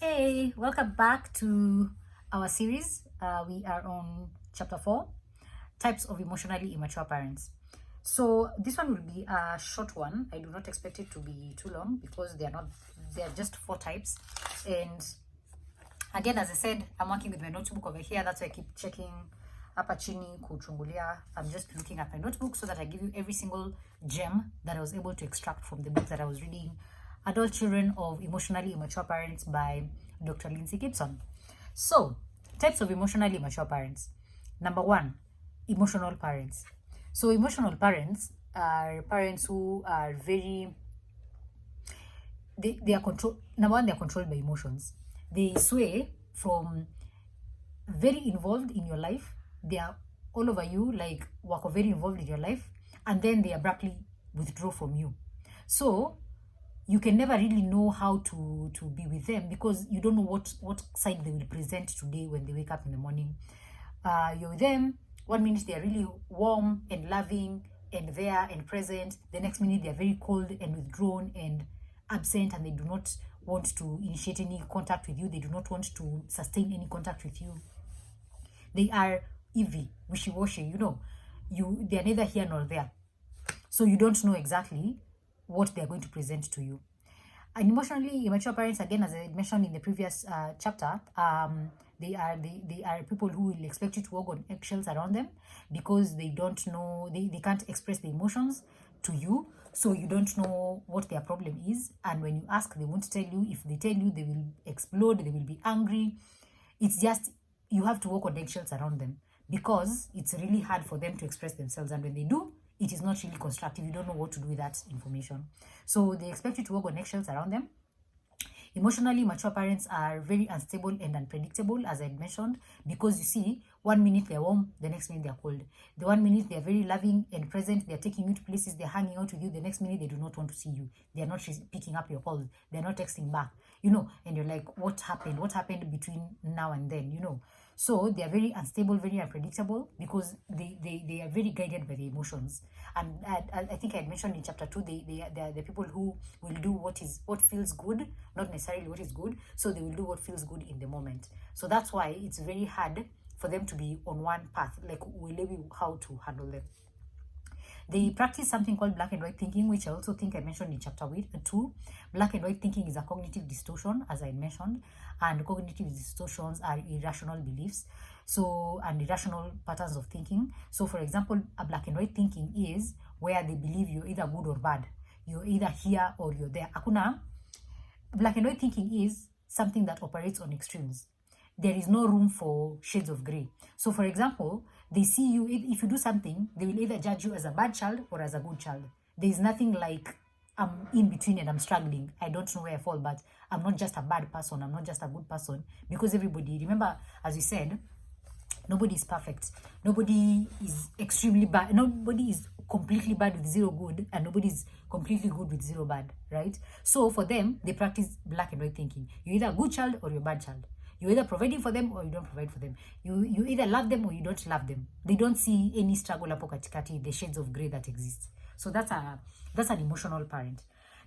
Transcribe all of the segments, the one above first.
Hey, welcome back to our series. We are on chapter 4, types of emotionally immature parents. So this one will be a short one. I do not expect it to be too long because they are just 4 types. And again, as I said, I'm working with my notebook over here. That's why I keep checking hapa chini kuchungulia. I'm just looking at my notebook so that I give you every single gem that I was able to extract from the book that I was reading, Adult Children of Emotionally Immature Parents by Dr. Lindsay Gibson. So, types of emotionally immature parents. Number 1, emotional parents. So, emotional parents are parents who are they are controlled. Number 1, they are controlled by emotions. They sway from very involved in your life. They are all over you, like wako very involved in your life, and then they abruptly withdraw from you. So you can never really know how to be with them because you don't know what side they will present today when they wake up in the morning. You're with them, one minute they are really warm and loving and there and present. The next minute they are very cold and withdrawn and absent, and they do not want to initiate any contact with you. They do not want to sustain any contact with you. They are iffy, wishy-washy, they are neither here nor there. So you don't know exactly what they are going to present to you. And emotionally immature parents, again, as I mentioned in the previous chapter, they are people who will expect you to walk on eggshells around them because they don't know, they can't express the emotions to you, so you don't know what their problem is. And when you ask, they won't tell you. If they tell you, they will explode, they will be angry. It's just, you have to walk on eggshells around them because it's really hard for them to express themselves, and when they do, it is not really constructive. You don't know what to do with that information. So they expect you to walk on eggshells around them. Emotionally mature parents are very unstable and unpredictable, as I mentioned, because you see, one minute they're warm, the next minute they're cold. The one minute they're very loving and present, they're taking you to places, they're hanging out with you. The next minute they do not want to see you. They're not picking up your calls. They're not texting back, and you're like, what happened? What happened between now and then, So they are very unstable, very unpredictable because they are very guided by the emotions. And I think I had mentioned in chapter 2, they are the people who will do what feels good, not necessarily what is good. So they will do what feels good in the moment. So that's why it's very hard for them to be on one path. Like, we'll learn how to handle them. They practice something called black and white thinking, which I also think I mentioned in chapter 2. Black and white thinking is a cognitive distortion, as I mentioned, and cognitive distortions are irrational beliefs, and irrational patterns of thinking. So, for example, a black and white thinking is where they believe you're either good or bad. You're either here or you're there. Black and white thinking is something that operates on extremes. There is no room for shades of gray. So, for example, they see you, if you do something, they will either judge you as a bad child or as a good child. There is nothing like, I'm in between and I'm struggling. I don't know where I fall, but I'm not just a bad person. I'm not just a good person. Because everybody, remember, as we said, nobody is perfect. Nobody is extremely bad. Nobody is completely bad with 0 good, and nobody is completely good with 0 bad, right? So for them, they practice black and white thinking. You're either a good child or you're a bad child. You're either providing for them or you don't provide for them. You either love them or you don't love them. They don't see any struggle hapo katikati, the shades of gray that exist. So that's an emotional parent.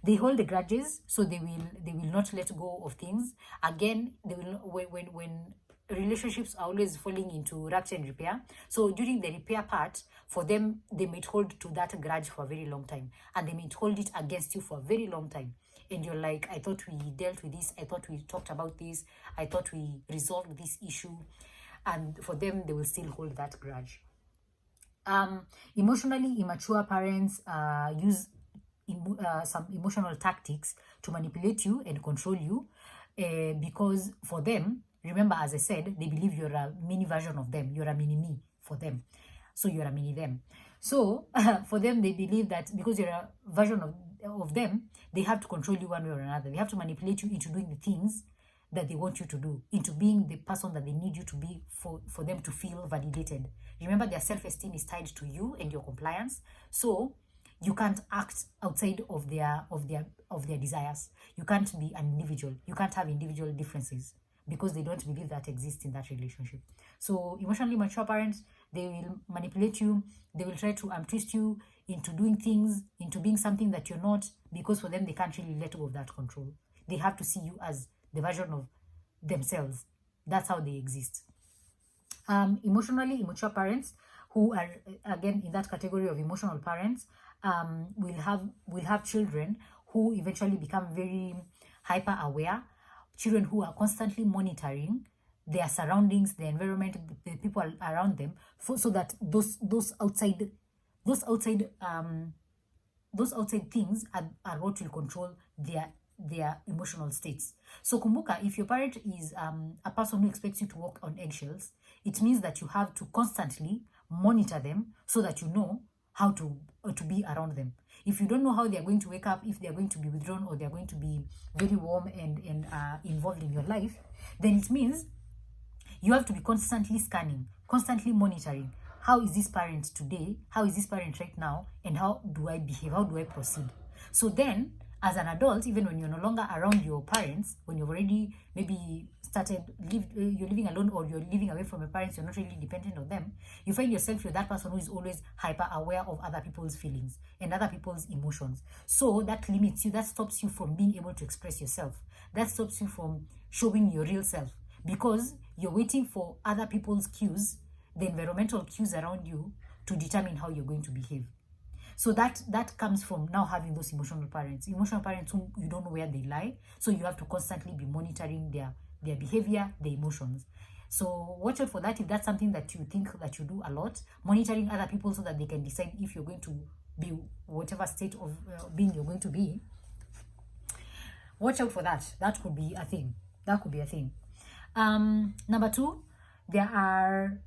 They hold the grudges, so they will not let go of things. Again, they will, when relationships are always falling into rupture and repair. So during the repair part, for them, they might hold to that grudge for a very long time, and they might hold it against you for a very long time. And you're like, I thought we dealt with this. I thought we talked about this. I thought we resolved this issue. And for them, they will still hold that grudge. Emotionally immature parents use some emotional tactics to manipulate you and control you because for them, remember, as I said, they believe you're a mini version of them. You're a mini me for them. So you're a mini them. So for them, they believe that because you're a version of them, they have to control you one way or another. They have to manipulate you into doing the things that they want you to do, into being the person that they need you to be for them to feel validated. Remember, their self-esteem is tied to you and your compliance. So you can't act outside of their desires. You can't be an individual. You can't have individual differences because they don't believe that exists in that relationship. So emotionally mature parents, they will manipulate you. They will try to twist you into doing things, into being something that you're not, because for them, they can't really let go of that control. They have to see you as the version of themselves. That's how they exist. Emotionally immature parents, who are again in that category of emotional parents, will have children who eventually become very hyper aware, children who are constantly monitoring their surroundings, the environment, the people around them, so that those outside those outside things are what will control their emotional states. So kumbuka, if your parent is a person who expects you to walk on eggshells, it means that you have to constantly monitor them so that you know how to be around them. If you don't know how they are going to wake up, if they are going to be withdrawn or they are going to be very warm and involved in your life, then it means you have to be constantly scanning, constantly monitoring. How is this parent today? How is this parent right now? And how do I behave? How do I proceed? So then, as an adult, even when you're no longer around your parents, when you've already maybe you're living alone or you're living away from your parents, you're not really dependent on them, you find yourself, you're that person who is always hyper aware of other people's feelings and other people's emotions. So that limits you, that stops you from being able to express yourself. That stops you from showing your real self, because you're waiting for other people's cues, the environmental cues around you, to determine how you're going to behave. So that comes from now having those emotional parents who you don't know where they lie. So you have to constantly be monitoring their behavior, their emotions. So watch out for that if that's something that you think that you do a lot, monitoring other people so that they can decide if you're going to be whatever state of being you're going to be. Watch out for that. That could be a thing. Number two, there are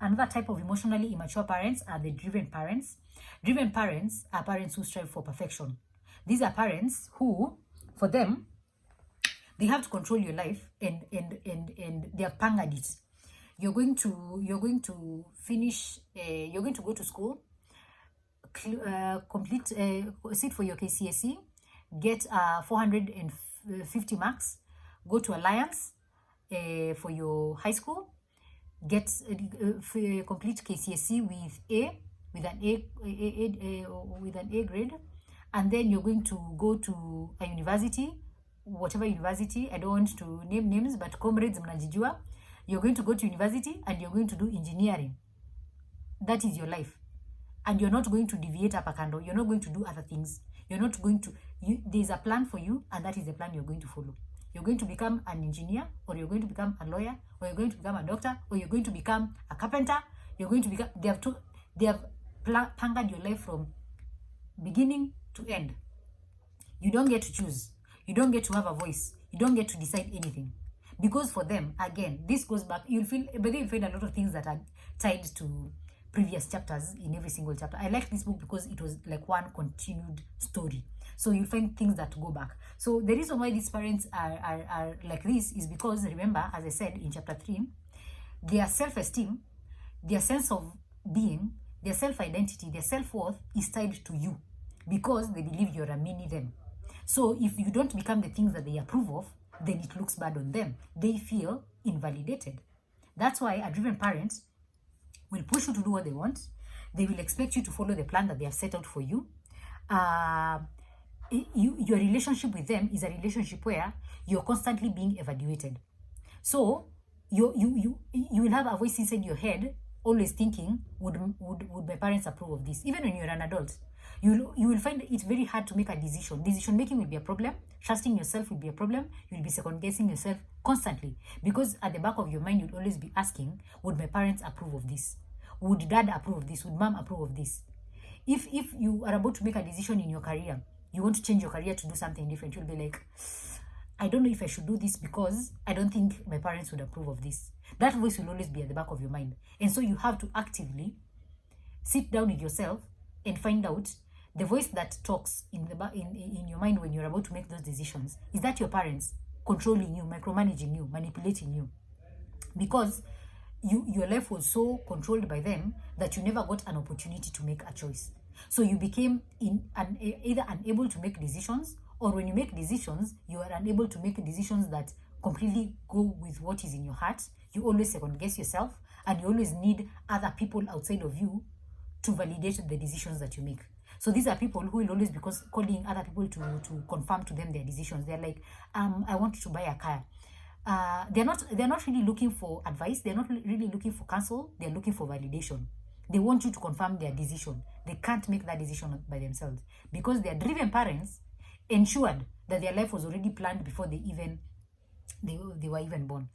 another type of emotionally immature parents are the driven parents. Driven parents are parents who strive for perfection. These are parents who, for them, they have to control your life and they have pangered it. You're going to finish. You're going to go to school, complete, sit for your KCSE, get 450 marks, go to Alliance for your high school, get complete KCSE with an A grade, and then you're going to go to a university, whatever university. I don't want to name names, but comrades mnajijua. You're going to go to university and you're going to do engineering. That is your life, and you're not going to deviate up a candle. You're not going to do other things. You're not going to. There's a plan for you, and that is the plan you're going to follow. You're going to become an engineer, or you're going to become a lawyer, or you're going to become a doctor, or you're going to become a carpenter. You're going to become. They have pangered your life from beginning to end. You don't get to choose. You don't get to have a voice. You don't get to decide anything, because for them, again, this goes back. You'll find a lot of things that are tied to previous chapters in every single chapter. I like this book because it was like one continued story. So you'll find things that go back. So the reason why these parents are like this is because, remember, as I said in chapter 3, their self-esteem, their sense of being, their self-identity, their self-worth is tied to you, because they believe you're a mini them. So if you don't become the things that they approve of, then it looks bad on them. They feel invalidated. That's why a driven parent will push you to do what they want. They will expect you to follow the plan that they have set out for you. Your relationship with them is a relationship where you're constantly being evaluated. So you will have a voice inside your head always thinking, would my parents approve of this? Even when you're an adult, you will find it very hard to make a decision. Decision making will be a problem. Trusting yourself will be a problem. You'll be second guessing yourself constantly, because at the back of your mind you'll always be asking, would my parents approve of this? Would dad approve of this? Would mom approve of this? If you are about to make a decision in your career, you want to change your career to do something different, you'll be like, I don't know if I should do this because I don't think my parents would approve of this. That voice will always be at the back of your mind. And so you have to actively sit down with yourself and find out the voice that talks in your mind when you're about to make those decisions. Is that your parents controlling you, micromanaging you, manipulating you? Because your life was so controlled by them that you never got an opportunity to make a choice. So you became either unable to make decisions, or when you make decisions, you are unable to make decisions that completely go with what is in your heart. You always second guess yourself, and you always need other people outside of you to validate the decisions that you make. So these are people who will always be calling other people to confirm to them their decisions. They're like, I want to buy a car. they're not really looking for advice. They're not really looking for counsel. They're looking for validation. They want you to confirm their decision. They can't make that decision by themselves because their driven parents ensured that their life was already planned before they were even born.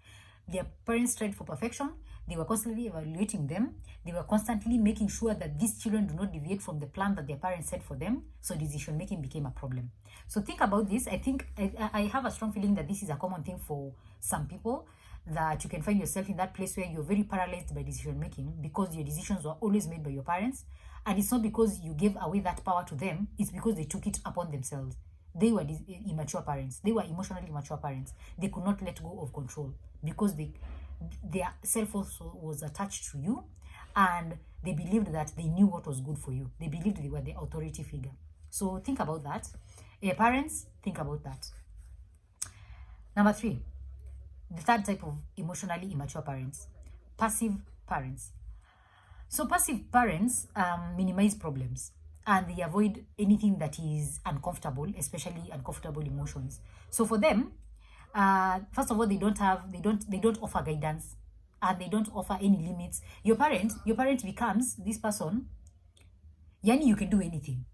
Their parents tried for perfection. They were constantly evaluating them. They were constantly making sure that these children do not deviate from the plan that their parents set for them. So decision making became a problem. So think about this. I think I have a strong feeling that this is a common thing for some people, that you can find yourself in that place where you're very paralyzed by decision making because your decisions were always made by your parents. And it's not because you gave away that power to them. It's because they took it upon themselves. They were immature parents. They were emotionally immature parents. They could not let go of control because their self-worth was attached to you, and they believed that they knew what was good for you. They believed they were the authority figure. So think about that. Parents, think about that. Number 3, the third type of emotionally immature parents, passive parents. So passive parents minimize problems, and they avoid anything that is uncomfortable, especially uncomfortable emotions. So for them, first of all, they don't offer guidance, and they don't offer any limits. Your parent becomes this person. Yani, you can do anything,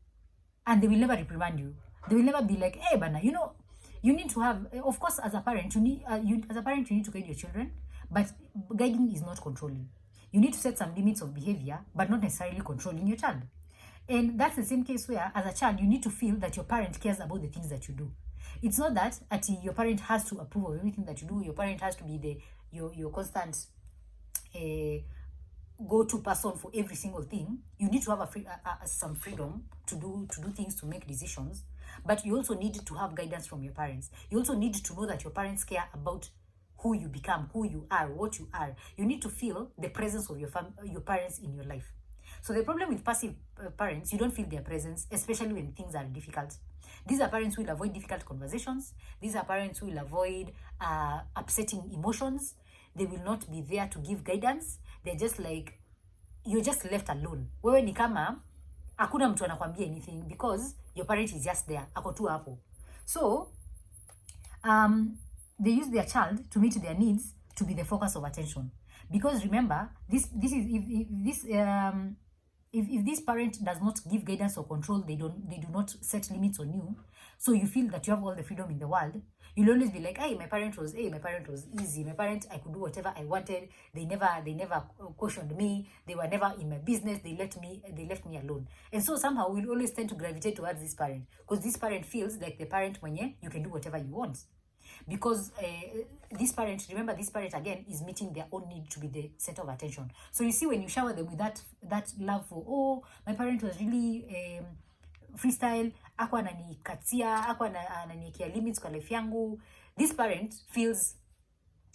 and they will never reprimand you. They will never be like, hey, bana, you need to have. Of course, as a parent, you need to guide your children, but guiding is not controlling. You need to set some limits of behavior, but not necessarily controlling your child. And that's the same case where, as a child, you need to feel that your parent cares about the things that you do. It's not that your parent has to approve of everything that you do. Your parent has to be your constant go-to person for every single thing. You need to have some freedom to do things, to make decisions. But you also need to have guidance from your parents. You also need to know that your parents care about who you become, who you are, what you are. You need to feel the presence of your parents in your life. So the problem with passive parents, you don't feel their presence, especially when things are difficult. These are parents who will avoid difficult conversations. These are parents who will avoid upsetting emotions. They will not be there to give guidance. They're just like, you're just left alone. Wewe ni kama hakuna mtu anakuambia anything because your parent is just there. Ako tu hapo. So they use their child to meet their needs, to be the focus of attention. Because remember, if this parent does not give guidance or control, they do not set limits on you, so you feel that you have all the freedom in the world, you'll always be like, hey, my parent was easy. My parent, I could do whatever I wanted. They never cautioned me. They were never in my business. They left me alone. And so somehow we'll always tend to gravitate towards this parent, because this parent feels like the parent mwenye you can do whatever you want. Because this parent again is meeting their own need to be the center of attention. So you see, when you shower them with that love for, oh, my parent was really freestyle, ako ananikatia, ako ananiekea limits kwa life yangu, this parent feels,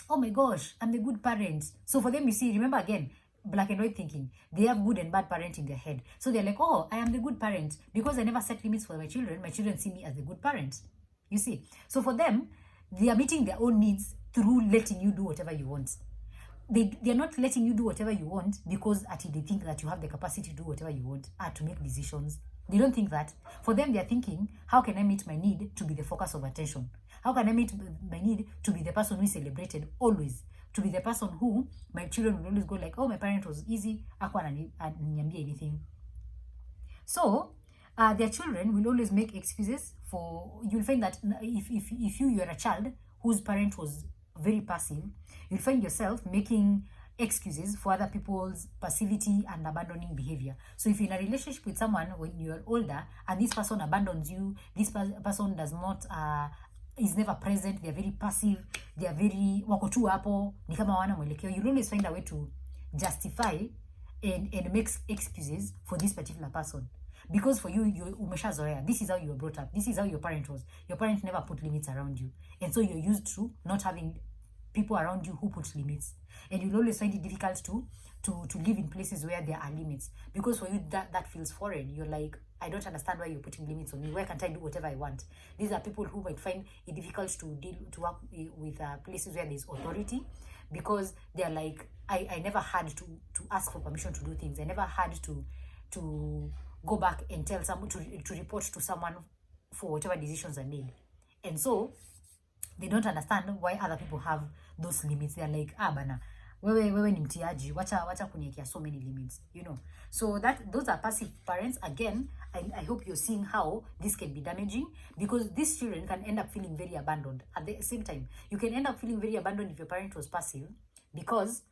oh my gosh, I'm the good parent. So for them, you see, remember again, black and white thinking. They have good and bad parent in their head. So they're like, oh, I am the good parent because I never set limits for my children. My children see me as the good parent. You see? So for them, they are meeting their own needs through letting you do whatever you want. They are not letting you do whatever you want because they think that you have the capacity to do whatever you want, to make decisions. They don't think that. For them, they are thinking, how can I meet my need to be the focus of attention? How can I meet my need to be the person who is celebrated always? To be the person who my children will always go like, oh, my parent was easy, akwa ananiambia anything. So their children will always make excuses for. You'll find that if you're a child whose parent was very passive, you'll find yourself making excuses for other people's passivity and abandoning behavior. So if you're in a relationship with someone when you're older and this person abandons you, this person does not is never present, they're very passive, they're very wako tu hapo, ni kama wana mwelekeo, you'll always find a way to justify and make excuses for this particular person. Because for you umeshazoea, this is how you were brought up, this is how your parent was. Your parent never put limits around you, and so you're used to not having people around you who put limits, and you'll always find it difficult to live in places where there are limits, because for you that feels foreign. You're like, I don't understand why you're putting limits on me. Why can't I do whatever I want? These are people who might find it difficult to work with places where there's authority, because they're like, I never had to ask for permission to do things. I never had to go back and tell someone to report to someone for whatever decisions I made. And so They don't understand why other people have those limits. They're like, bana, wewe ni mtiaji, wacha kuniekea so many limits, you know. So those are passive parents. Again, I hope you're seeing how this can be damaging, because these children can end up feeling very abandoned. At the same time, you can end up feeling very abandoned if your parent was passive, because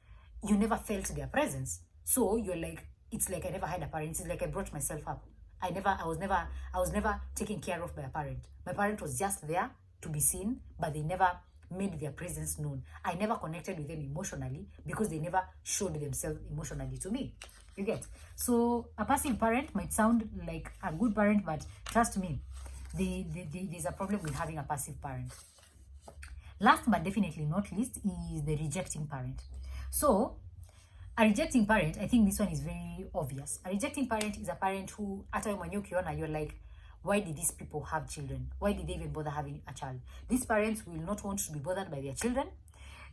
you never felt their presence. So you're like, it's like I never had a parent. It's like I brought myself up. I was never taken care of by a parent. My parent was just there to be seen, but they never made their presence known. I never connected with them emotionally because they never showed themselves emotionally to me. You get? So a passive parent might sound like a good parent, but trust me, there's a problem with having a passive parent. Last but definitely not least is the rejecting parent. So a rejecting parent, I think this one is very obvious. A rejecting parent is a parent who, after you're like, why did these people have children? Why did they even bother having a child? These parents will not want to be bothered by their children.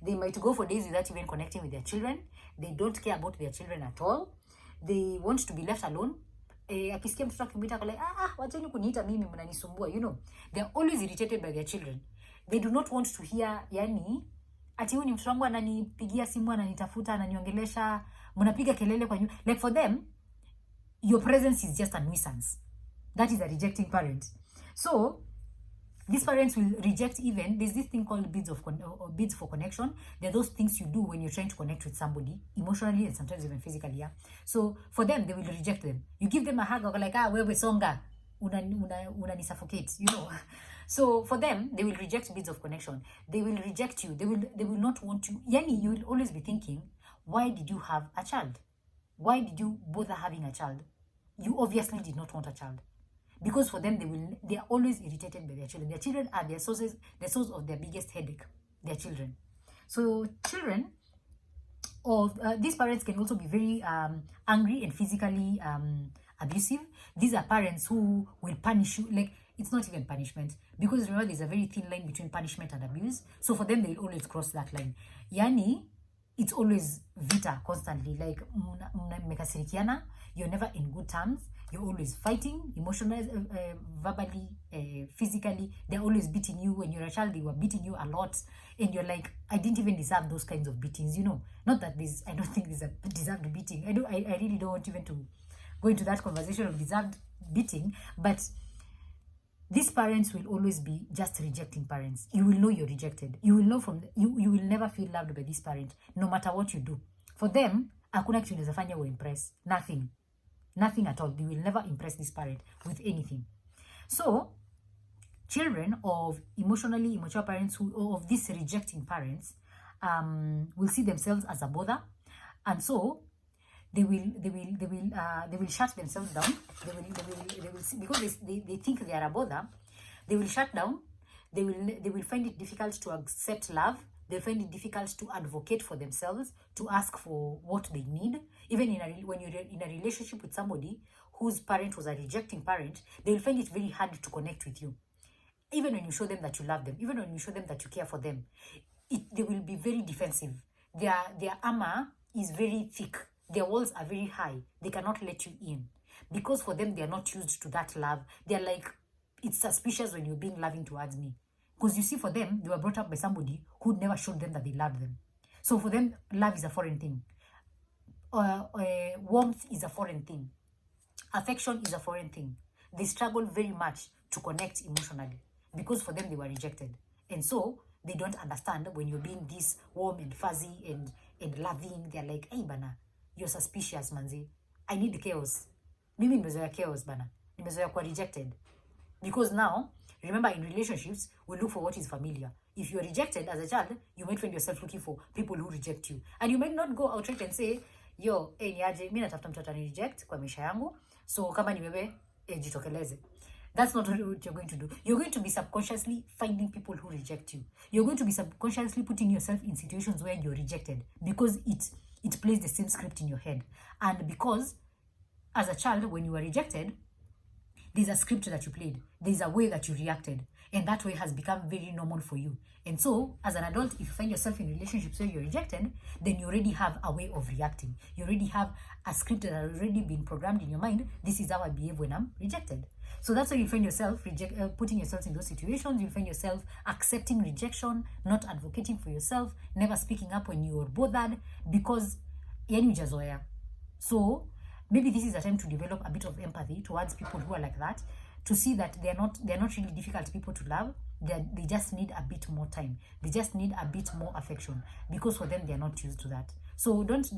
They might go for days without even connecting with their children. They don't care about their children at all. They want to be left alone. Akisikia mtoto akimwita like, wacheni kuniita mimi mnanisumbua, you know. They're always irritated by their children. They do not want to hear, yani, ati huyu ni mtoto wangu ananipigia simu, ananitafuta, ananiongelesha, mnapiga kelele kwa nyumba. Like for them, your presence is just a nuisance. That is a rejecting parent. So these parents will reject even, there's this thing called bids for connection. They're those things you do when you're trying to connect with somebody emotionally and sometimes even physically. Yeah. So for them, they will reject them. You give them a hug, or like, wewe songa, unani suffocate, you know. So for them, they will reject bids of connection. They will reject you. They will not want you. Yani, you will always be thinking, why did you have a child? Why did you bother having a child? You obviously did not want a child. Because for them, they are always irritated by their children. Their children are the source of their biggest headache, their children. So children of these parents can also be very angry and physically abusive. These are parents who will punish you. Like, it's not even punishment, because remember, there's a very thin line between punishment and abuse. So for them, they'll always cross that line. Yani, it's always vita constantly. Like, mmekasirikiana, you're never in good terms. You're always fighting, emotionally, verbally, physically. They're always beating you. When you're a child, they were beating you a lot. And you're like, I didn't even deserve those kinds of beatings, you know. Not that I don't think this is a deserved beating. I really don't want even to go into that conversation of deserved beating. But these parents will always be just rejecting parents. You will know you're rejected. You will know you will never feel loved by this parent, no matter what you do. For them, hakuna kitu unaweza fanya impress. Nothing at all. They will never impress this parent with anything. So, children of emotionally immature parents of these rejecting parents will see themselves as a bother, and so they will shut themselves down. They will see, because they think they are a bother. They will shut down. They will find it difficult to accept love. They find it difficult to advocate for themselves, to ask for what they need. Even when you're in a relationship with somebody whose parent was a rejecting parent, they will find it very hard to connect with you. Even when you show them that you love them, even when you show them that you care for them, they will be very defensive. Their armor is very thick. Their walls are very high. They cannot let you in. Because for them, they are not used to that love. They're like, it's suspicious when you're being loving towards me. Because you see, for them, they were brought up by somebody who never showed them that they loved them. So for them, love is a foreign thing. Warmth is a foreign thing. Affection is a foreign thing. They struggle very much to connect emotionally, because for them, they were rejected. And so they don't understand when you're being this warm and fuzzy and loving. They're like, hey, bana, you're suspicious, manzi. I need chaos. Mimi nimezoea chaos, bana. Nimezoea kuwa rejected. Because now, remember, in relationships, we look for what is familiar. If you're rejected as a child, you might find yourself looking for people who reject you. And you might not go outright and say, yo, niaje, mimi natafuta mtu atani reject kwa maisha yangu. So kama ni wewe, jitokeleze. That's not what you're going to do. You're going to be subconsciously finding people who reject you. You're going to be subconsciously putting yourself in situations where you're rejected, because it plays the same script in your head. And because as a child, when you were rejected, there's a script that you played. There's a way that you reacted. And that way has become very normal for you. And so, as an adult, if you find yourself in relationships where you're rejected, then you already have a way of reacting. You already have a script that has already been programmed in your mind. This is how I behave when I'm rejected. So that's why you find yourself putting yourself in those situations. You find yourself accepting rejection, not advocating for yourself, never speaking up when you're bothered, because yani hujazoea. So maybe this is a time to develop a bit of empathy towards people who are like that, to see that they're not really difficult people to love. They just need a bit more time. They just need a bit more affection, because for them they're not used to that. So don't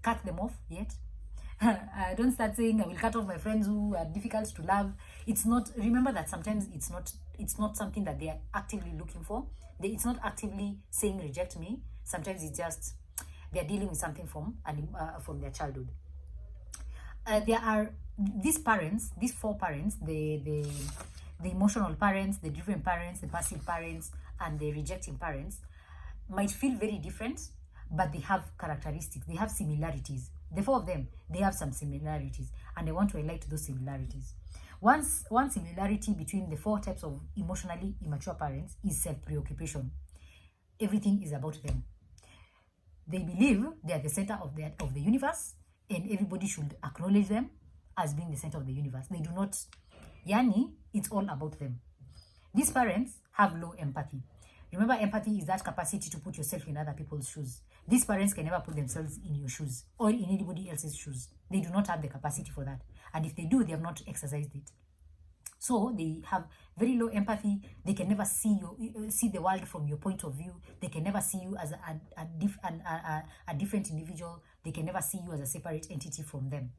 cut them off yet. Don't start saying I will cut off my friends who are difficult to love. It's not. Remember that sometimes it's not something that they are actively looking for. It's not actively saying reject me. Sometimes it's just they are dealing with something from their childhood. There are these parents, these four parents, the emotional parents, the driven parents, the passive parents, and the rejecting parents, might feel very different, but they have characteristics, they have similarities. The four of them, they have some similarities, and I want to highlight those similarities. One similarity between the four types of emotionally immature parents is self-preoccupation. Everything is about them. They believe they are the center of the universe, and everybody should acknowledge them as being the center of the universe. They do not, yani, it's all about them. These parents have low empathy. Remember, empathy is that capacity to put yourself in other people's shoes. These parents can never put themselves in your shoes or in anybody else's shoes. They do not have the capacity for that. And if they do, they have not exercised it. So they have very low empathy. They can never see the world from your point of view. They can never see you as a different individual. They can never see you as a separate entity from them.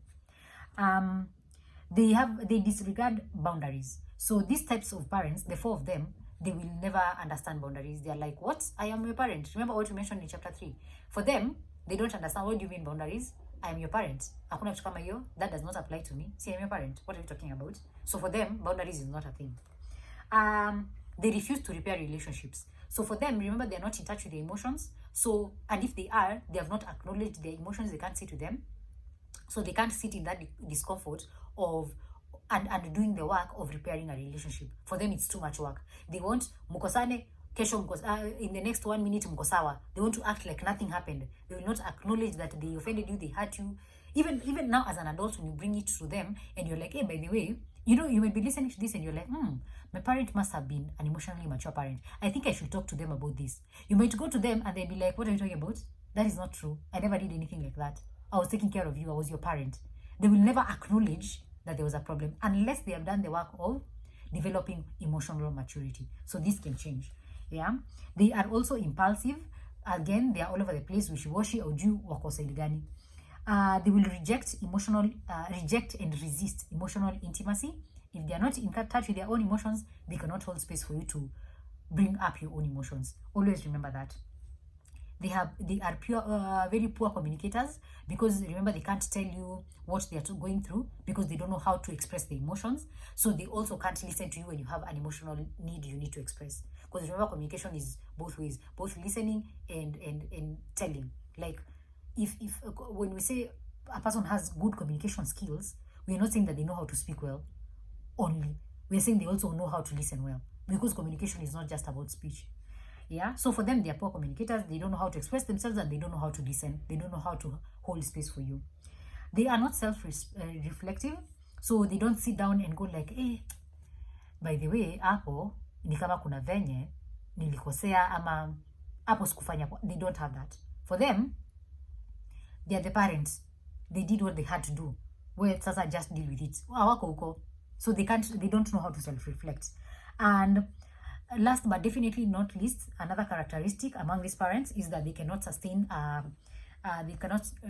They disregard boundaries. So these types of parents, the four of them, they will never understand boundaries. They are like, what? I am your parent. Remember what we mentioned in chapter 3. For them, they don't understand. What do you mean boundaries? I am your parent. Hakuna kitu kama hiyo. That does not apply to me. See, I am your parent. What are you talking about? So for them, boundaries is not a thing. They refuse to repair relationships. So for them, remember, they are not in touch with their emotions. So, and if they are, they have not acknowledged their emotions. They can't sit with them. So they can't sit in that discomfort of and doing the work of repairing a relationship. For them, it's too much work. They want mukosane kesho in the next 1 minute mukosawa. They want to act like nothing happened. They will not acknowledge that they offended you, they hurt you. Even now as an adult, when you bring it to them and you're like, hey, by the way, you might be listening to this and you're like, my parent must have been an emotionally immature parent. I think I should talk to them about this. You might go to them and they'll be like, what are you talking about? That is not true. I never did anything like that. I was taking care of you. I was your parent. They will never acknowledge that there was a problem unless they have done the work of developing emotional maturity. So this can change. Yeah. They are also impulsive. Again, they are all over the place. Wishy-washy or juu wako side gani. They will reject and resist emotional intimacy. If they are not in touch with their own emotions, they cannot hold space for you to bring up your own emotions. Always remember that. They are very poor communicators, because remember, they can't tell you what they are going through because they don't know how to express their emotions. So they also can't listen to you when you have an emotional need you need to express. Because remember, communication is both ways, both listening and telling. Like if when we say a person has good communication skills, we're not saying that they know how to speak well only. We're saying they also know how to listen well, because communication is not just about speech. Yeah, so for them, they are poor communicators. They don't know how to express themselves, and they don't know how to listen. They don't know how to hold space for you. They are not self-reflective, so they don't sit down and go like, hey, by the way, hapo ni kama kuna venye nilikosea ama hapo sikufanya. They don't have that. For them, they are the parents. They did what they had to do. Well, sasa just deal with it. Hawako huko. So they don't know how to self-reflect. And last but definitely not least, another characteristic among these parents is that they cannot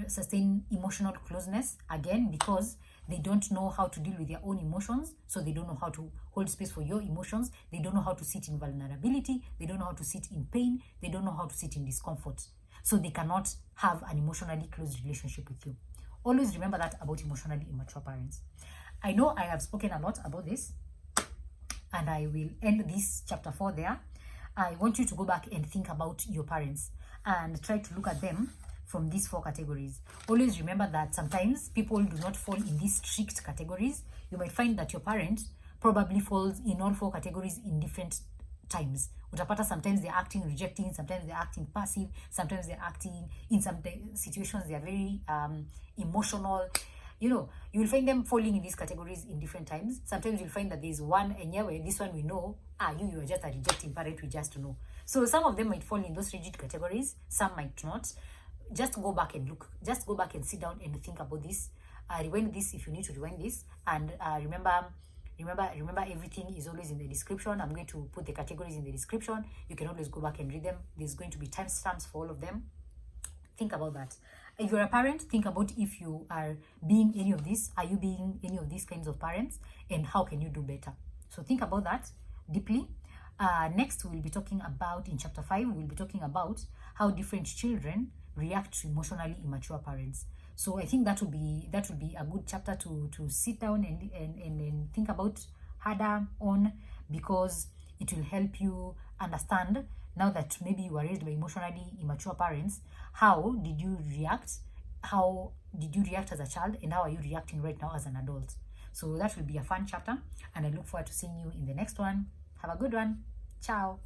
sustain emotional closeness, again, because they don't know how to deal with their own emotions. So they don't know how to hold space for your emotions. They don't know how to sit in vulnerability. They don't know how to sit in pain. They don't know how to sit in discomfort. So they cannot have an emotionally close relationship with you. Always remember that about emotionally immature parents. I know I have spoken a lot about this, and I will end this chapter 4 there. I want you to go back and think about your parents and try to look at them from these 4 categories. Always remember that sometimes people do not fall in these strict categories. You might find that your parent probably falls in all 4 categories in different times. Utapata, sometimes they're acting rejecting, sometimes they're acting passive, sometimes they're acting, in some situations they are very emotional. you know, you will find them falling in these categories in different times. Sometimes you'll find that there's one, and yeah, this one we know, you are just a rejecting parent, we just know. So some of them might fall in those rigid categories, some might not. Just go back and look, just go back and sit down and think about this. Rewind this if you need to rewind this, and remember, everything is always in the description. I'm going to put the categories in the description. You can always go back and read them. There's going to be timestamps for all of them. Think about that. If you're a parent, think about if you are being any of this. Are you being any of these kinds of parents, and how can you do better? So think about that deeply. Next, we'll be talking about, in chapter 5, we'll be talking about how different children react to emotionally immature parents. So I think that would be a good chapter to sit down and think about harder on, because it will help you understand, now that maybe you were raised by emotionally immature parents, how did you react? How did you react as a child, and how are you reacting right now as an adult? So that will be a fun chapter, and I look forward to seeing you in the next one. Have a good one. Ciao.